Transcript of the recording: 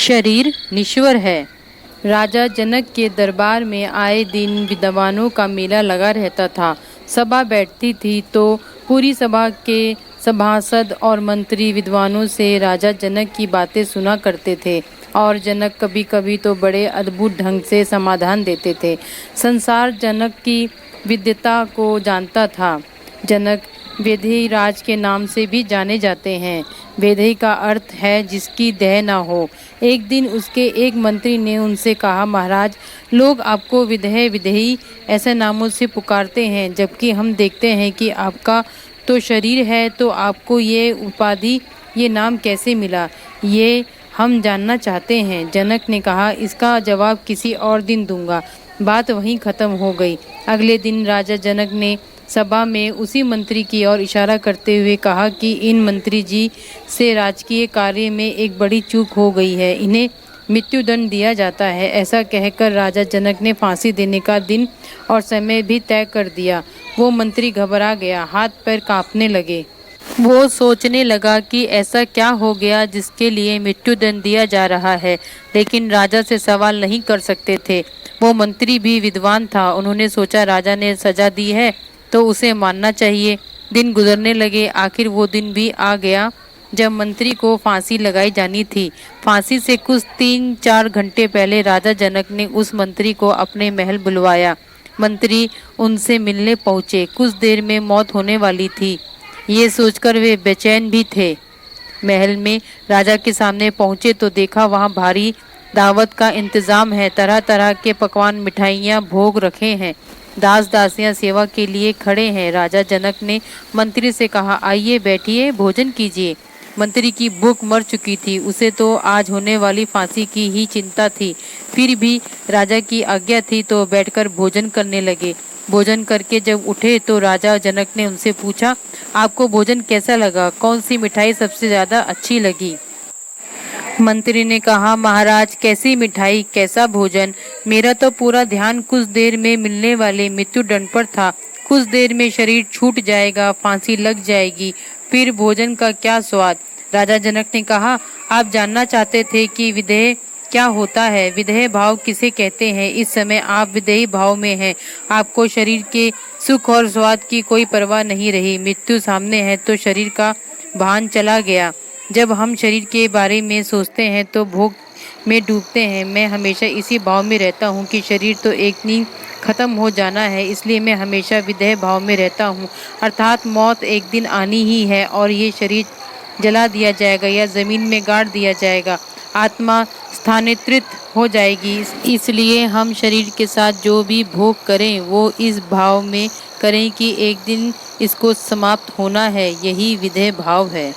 शरीर निश्वर है। राजा जनक के दरबार में आए दिन विद्वानों का मेला लगा रहता था। सभा बैठती थी तो पूरी सभा के सभासद और मंत्री विद्वानों से राजा जनक की बातें सुना करते थे और जनक कभी कभी तो बड़े अद्भुत ढंग से समाधान देते थे। संसार जनक की विद्वता को जानता था। जनक वेदेही राज के नाम से भी जाने जाते हैं। वेदेही का अर्थ है जिसकी देह न हो। एक दिन उसके एक मंत्री ने उनसे कहा, महाराज, लोग आपको विदेह विदेही ऐसे नामों से पुकारते हैं, जबकि हम देखते हैं कि आपका तो शरीर है, तो आपको ये उपाधि, ये नाम कैसे मिला, ये हम जानना चाहते हैं। जनक ने कहा, इसका जवाब किसी और दिन दूंगा। बात वहीं खत्म हो गई। अगले दिन राजा जनक ने सभा में उसी मंत्री की ओर इशारा करते हुए कहा कि इन मंत्री जी से राजकीय कार्य में एक बड़ी चूक हो गई है, इन्हें मृत्युदंड दिया जाता है। ऐसा कहकर राजा जनक ने फांसी देने का दिन और समय भी तय कर दिया। वो मंत्री घबरा गया, हाथ पैर कांपने लगे। वो सोचने लगा कि ऐसा क्या हो गया जिसके लिए मृत्युदंड दिया जा रहा है, लेकिन राजा से सवाल नहीं कर सकते थे। वो मंत्री भी विद्वान था। उन्होंने सोचा, राजा ने सजा दी है तो उसे मानना चाहिए। दिन गुजरने लगे। आखिर वो दिन भी आ गया जब मंत्री को फांसी लगाई जानी थी। फांसी से कुछ 3-4 घंटे पहले राजा जनक ने उस मंत्री को अपने महल बुलवाया। मंत्री उनसे मिलने पहुँचे। कुछ देर में मौत होने वाली थी, ये सोचकर वे बेचैन भी थे। महल में राजा के सामने पहुँचे तो देखा वहाँ भारी दावत का इंतजाम है। तरह तरह के पकवान, मिठाइयाँ, भोग रखे हैं। दास दासियां सेवा के लिए खड़े हैं। राजा जनक ने मंत्री से कहा, आइए बैठिए, भोजन कीजिए। मंत्री की भूख मर चुकी थी। उसे तो आज होने वाली फांसी की ही चिंता थी। फिर भी राजा की आज्ञा थी तो बैठकर भोजन करने लगे। भोजन करके जब उठे तो राजा जनक ने उनसे पूछा, आपको भोजन कैसा लगा? कौन सी मिठाई सबसे ज़्यादा अच्छी लगी? मंत्री ने कहा, महाराज, कैसी मिठाई, कैसा भोजन? मेरा तो पूरा ध्यान कुछ देर में मिलने वाले मृत्युदंड पर था। कुछ देर में शरीर छूट जाएगा, फांसी लग जाएगी, फिर भोजन का क्या स्वाद? राजा जनक ने कहा, आप जानना चाहते थे कि विदेह क्या होता है? विदेह भाव किसे कहते हैं? इस समय आप विदेही भाव में हैं। आपको शरीर के सुख और स्वाद की कोई परवाह नहीं रही। मृत्यु सामने है तो शरीर का भान चला गया। जब हम शरीर के बारे में सोचते हैं तो भोग में डूबते हैं। मैं हमेशा इसी भाव में रहता हूँ कि शरीर तो एक दिन खत्म हो जाना है, इसलिए मैं हमेशा विदेह भाव में रहता हूँ। अर्थात मौत एक दिन आनी ही है और ये शरीर जला दिया जाएगा या ज़मीन में गाड़ दिया जाएगा। आत्मा स्थानांतरित हो जाएगी। इसलिए हम शरीर के साथ जो भी भोग करें वो इस भाव में करें कि एक दिन इसको समाप्त होना है। यही विदेह भाव है।